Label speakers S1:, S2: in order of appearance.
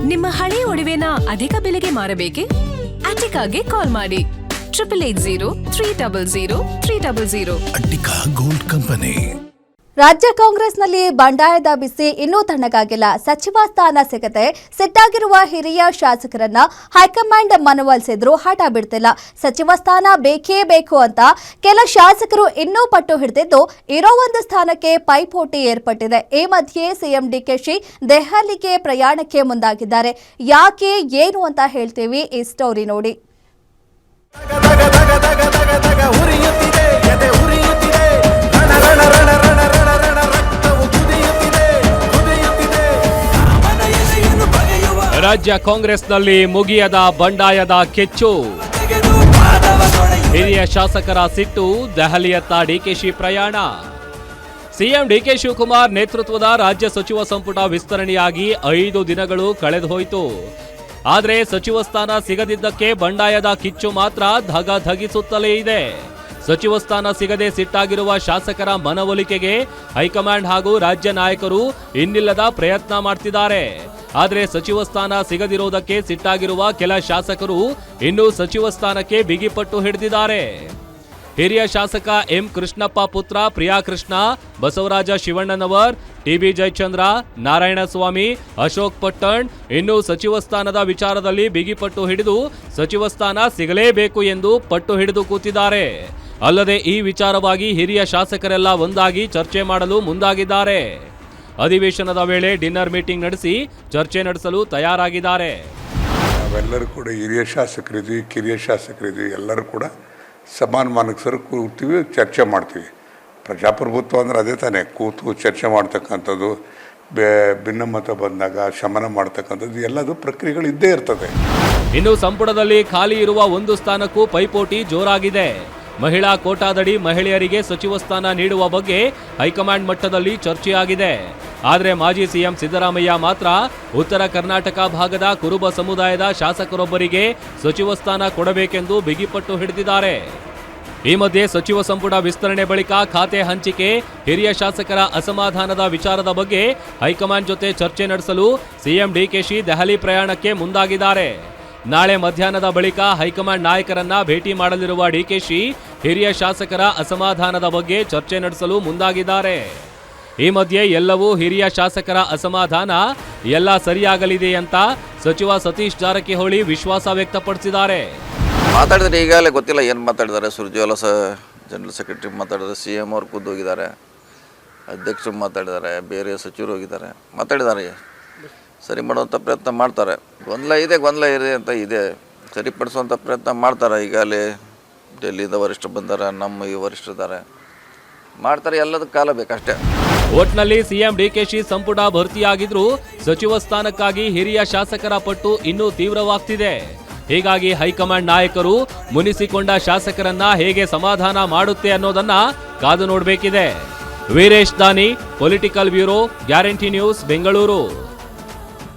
S1: ನಿಮ್ಮ ಹಳೆ ಒಡವೆನ ಅಧಿಕ ಬೆಲೆಗೆ ಮಾರಬೇಕೆ? ಅಟಿಕಾಗೆ ಕಾಲ್ ಮಾಡಿ 8880
S2: ಅಟಿಕಾ ಗೋಲ್ಡ್ ಕಂಪನಿ.
S3: ರಾಜ್ಯ ಕಾಂಗ್ರೆಸ್ನಲ್ಲಿ ಬಂಡಾಯದ ಬಿಸಿ ಇನ್ನೂ ತಣ್ಣಗಾಗಿಲ್ಲ. ಸಚಿವ ಸ್ಥಾನ ಸಿಗದೆ ಸಿಟ್ಟಾಗಿರುವ ಹಿರಿಯ ಶಾಸಕರನ್ನ ಹೈಕಮಾಂಡ್ ಮನವೊಲಿಸಿದ್ರು ಹಠ ಬಿಡ್ತಿಲ್ಲ. ಸಚಿವ ಸ್ಥಾನ ಬೇಕೇ ಬೇಕು ಅಂತ ಕೆಲ ಶಾಸಕರು ಇನ್ನೂ ಪಟ್ಟು ಹಿಡಿದಿದ್ದು ಇರೋ ಒಂದು ಸ್ಥಾನಕ್ಕೆ ಪೈಪೋಟಿ ಏರ್ಪಟ್ಟಿದೆ. ಈ ಮಧ್ಯೆ ಸಿಎಂ ಡಿಕೆಶಿ ದೆಹಲಿಗೆ ಪ್ರಯಾಣಕ್ಕೆ ಮುಂದಾಗಿದ್ದಾರೆ. ಯಾಕೆ ಏನು ಅಂತ ಹೇಳ್ತೀವಿ, ಈ ಸ್ಟೋರಿ ನೋಡಿ.
S4: ರಾಜ್ಯ ಕಾಂಗ್ರೆಸ್ನಲ್ಲಿ ಮುಗಿಯದ ಬಂಡಾಯದ ಕೆಚ್ಚು. ಹಿರಿಯ ಶಾಸಕರ ಸಿಟ್ಟು, ದೆಹಲಿಯತ್ತ ಡಿಕೆಶಿ ಪ್ರಯಾಣ. ಸಿಎಂ ಡಿಕೆ ಶಿವಕುಮಾರ್ ನೇತೃತ್ವದ ರಾಜ್ಯ ಸಚಿವ ಸಂಪುಟ ವಿಸ್ತರಣೆಯಾಗಿ 5 ದಿನಗಳು ಕಳೆದುಹೋಯಿತು. ಆದರೆ ಸಚಿವ ಸ್ಥಾನ ಸಿಗದಿದ್ದಕ್ಕೆ ಬಂಡಾಯದ ಕಿಚ್ಚು ಮಾತ್ರ ಧಗಿಸುತ್ತಲೇ ಇದೆ. ಸಚಿವ ಸ್ಥಾನ ಸಿಗದೆ ಸಿಟ್ಟಾಗಿರುವ ಶಾಸಕರ ಮನವೊಲಿಕೆಗೆ ಹೈಕಮಾಂಡ್ ಹಾಗೂ ರಾಜ್ಯ ನಾಯಕರು ಇನ್ನಿಲ್ಲದ ಪ್ರಯತ್ನ ಮಾಡ್ತಿದ್ದಾರೆ. ಆದರೆ ಸಚಿವ ಸ್ಥಾನ ಸಿಗದಿರುವುದಕ್ಕೆ ಸಿಟ್ಟಾಗಿರುವ ಕೆಲ ಶಾಸಕರು ಇನ್ನೂ ಸಚಿವ ಸ್ಥಾನಕ್ಕೆ ಬಿಗಿಪಟ್ಟು ಹಿಡಿದಿದ್ದಾರೆ. ಹಿರಿಯ ಶಾಸಕ ಎಂ ಕೃಷ್ಣಪ್ಪ ಪುತ್ರ ಪ್ರಿಯಾಕೃಷ್ಣ, ಬಸವರಾಜ ಶಿವಣ್ಣನವರ್, ಟಿಬಿ ಜಯಚಂದ್ರ, ನಾರಾಯಣಸ್ವಾಮಿ, ಅಶೋಕ್ ಪಟ್ಟಣ್ ಇನ್ನೂ ಸಚಿವ ಸ್ಥಾನದ ವಿಚಾರದಲ್ಲಿ ಬಿಗಿಪಟ್ಟು ಹಿಡಿದು ಸಚಿವ ಸ್ಥಾನ ಸಿಗಲೇಬೇಕು ಎಂದು ಪಟ್ಟು ಹಿಡಿದು ಕೂತಿದ್ದಾರೆ. ಅಲ್ಲದೆ ಈ ವಿಚಾರವಾಗಿ ಹಿರಿಯ ಶಾಸಕರೆಲ್ಲ ಒಂದಾಗಿ ಚರ್ಚೆ ಮಾಡಲು ಮುಂದಾಗಿದ್ದಾರೆ. ಅಧಿವೇಶನದ ವೇಳೆ ಡಿನ್ನರ್ ಮೀಟಿಂಗ್ ನಡೆಸಿ ಚರ್ಚೆ ನಡೆಸಲು ತಯಾರಾಗಿದ್ದಾರೆ.
S5: ನಾವೆಲ್ಲರೂ ಕೂಡ ಹಿರಿಯ ಶಾಸಕರಿದ್ವಿ, ಕಿರಿಯ ಶಾಸಕರಿದ್ವಿ, ಎಲ್ಲರೂ ಕೂಡ ಸಮಾನ ಮಾನಕಸರು ಕೂರ್ತೀವಿ, ಚರ್ಚೆ ಮಾಡ್ತೀವಿ. ಪ್ರಜಾಪ್ರಭುತ್ವ ಅಂದರೆ ಅದೇ ತಾನೇ, ಕೂತು ಚರ್ಚೆ ಮಾಡ್ತಕ್ಕಂಥದ್ದು, ಭಿನ್ನಮತ ಬಂದಾಗ ಶಮನ ಮಾಡ್ತಕ್ಕಂಥದ್ದು ಎಲ್ಲದು ಪ್ರಕ್ರಿಯೆಗಳು ಇದ್ದೇ ಇರ್ತದೆ.
S4: ಇನ್ನು ಸಂಪುಟದಲ್ಲಿ ಖಾಲಿ ಇರುವ ಒಂದು ಸ್ಥಾನಕ್ಕೂ ಪೈಪೋಟಿ ಜೋರಾಗಿದೆ. ಮಹಿಳಾ ಕೋಟಾದಡಿ ಮಹಿಳೆಯರಿಗೆ ಸಚಿವ ಸ್ಥಾನ ನೀಡುವ ಬಗ್ಗೆ ಹೈಕಮಾಂಡ್ ಮಟ್ಟದಲ್ಲಿ ಚರ್ಚೆಯಾಗಿದೆ. ಆದರೆ ಮಾಜಿ ಸಿಎಂ ಸಿದ್ದರಾಮಯ್ಯ ಮಾತ್ರ ಉತ್ತರ ಕರ್ನಾಟಕ ಭಾಗದ ಕುರುಬ ಸಮುದಾಯದ ಶಾಸಕರೊಬ್ಬರಿಗೆ ಸಚಿವ ಸ್ಥಾನ ಕೊಡಬೇಕೆಂದು ಬಿಗಿಪಟ್ಟು ಹಿಡಿದಿದ್ದಾರೆ. ಈ ಮಧ್ಯೆ ಸಚಿವ ಸಂಪುಟ ವಿಸ್ತರಣೆ ಬಳಿಕ ಖಾತೆ ಹಂಚಿಕೆ, ಹಿರಿಯ ಶಾಸಕರ ಅಸಮಾಧಾನದ ವಿಚಾರದ ಬಗ್ಗೆ ಹೈಕಮಾಂಡ್ ಜೊತೆ ಚರ್ಚೆ ನಡೆಸಲು ಸಿಎಂ ಡಿಕೆಶಿ ದೆಹಲಿ ಪ್ರಯಾಣಕ್ಕೆ ಮುಂದಾಗಿದ್ದಾರೆ. ನಾಳೆ ಮಧ್ಯಾಹ್ನದ ಬಳಿಕ ಹೈಕಮಾಂಡ್ ನಾಯಕರನ್ನ ಭೇಟಿ ಮಾಡಲಿರುವ ಡಿಕೆಶಿ ಹಿರಿಯ ಶಾಸಕರ ಅಸಮಾಧಾನದ ಬಗ್ಗೆ ಚರ್ಚೆ ನಡೆಸಲು ಮುಂದಾಗಿದ್ದಾರೆ. ಈ ಮಧ್ಯೆ ಎಲ್ಲವೂ ಹಿರಿಯ ಶಾಸಕರ ಅಸಮಾಧಾನ ಎಲ್ಲ ಸರಿಯಾಗಲಿದೆ ಅಂತ ಸಚಿವ ಸತೀಶ್ ಜಾರಕಿಹೊಳಿ ವಿಶ್ವಾಸ ವ್ಯಕ್ತಪಡಿಸಿದ್ದಾರೆ.
S6: ಮಾತಾಡಿದ್ರೆ ಈಗಾಗಲೇ ಗೊತ್ತಿಲ್ಲ ಏನು ಮಾತಾಡಿದ್ದಾರೆ. ಸುರ್ಜೇವಾಲಾ ಜನರಲ್ ಸೆಕ್ರೆಟರಿ ಮಾತಾಡಿದ್ದಾರೆ, ಸಿಎಂ ಅವ್ರು ಖುದ್ದು ಹೋಗಿದ್ದಾರೆ, ಅಧ್ಯಕ್ಷರು ಮಾತಾಡಿದ್ದಾರೆ, ಬೇರೆ ಸಚಿವರು ಹೋಗಿದ್ದಾರೆ, ಮಾತಾಡಿದ್ದಾರೆ. ಸರಿ ಮಾಡುವಂಥ ಪ್ರಯತ್ನ ಮಾಡ್ತಾರೆ. ಗೊಂದಲ ಇದೆ ಅಂತ ಇದೆ, ಸರಿಪಡಿಸುವಂಥ ಪ್ರಯತ್ನ ಮಾಡ್ತಾರೆ. ಈಗಾಗಲೇ ಡೆಲ್ಲಿಯಿಂದ ವರಿಷ್ಠರು ಬಂದಾರೆ, ನಮ್ಮ ಈ ವರಿಷ್ಠರಿದ್ದಾರೆ, ಮಾಡ್ತಾರೆ. ಎಲ್ಲದಕ್ಕೆ ಕಾಲ ಬೇಕಷ್ಟೇ.
S4: ಒಟ್ನಲ್ಲಿ ಸಿಎಂ ಡಿಕೆಶಿ ಸಂಪುಟ ಭರ್ತಿಯಾಗಿದ್ರು ಸಚಿವ ಸ್ಥಾನಕ್ಕಾಗಿ ಹಿರಿಯ ಶಾಸಕರ ಪಟ್ಟು ಇನ್ನೂ ತೀವ್ರವಾಗ್ತಿದೆ. ಹೀಗಾಗಿ ಹೈಕಮಾಂಡ್ ನಾಯಕರು ಮುನಿಸಿಕೊಂಡ ಶಾಸಕರನ್ನ ಹೇಗೆ ಸಮಾಧಾನ ಮಾಡುತ್ತೆ ಅನ್ನೋದನ್ನ ಕಾದು ನೋಡಬೇಕಿದೆ. ವೀರೇಶ್ ದಾನಿ, political bureau, guarantee news, Bengaluru.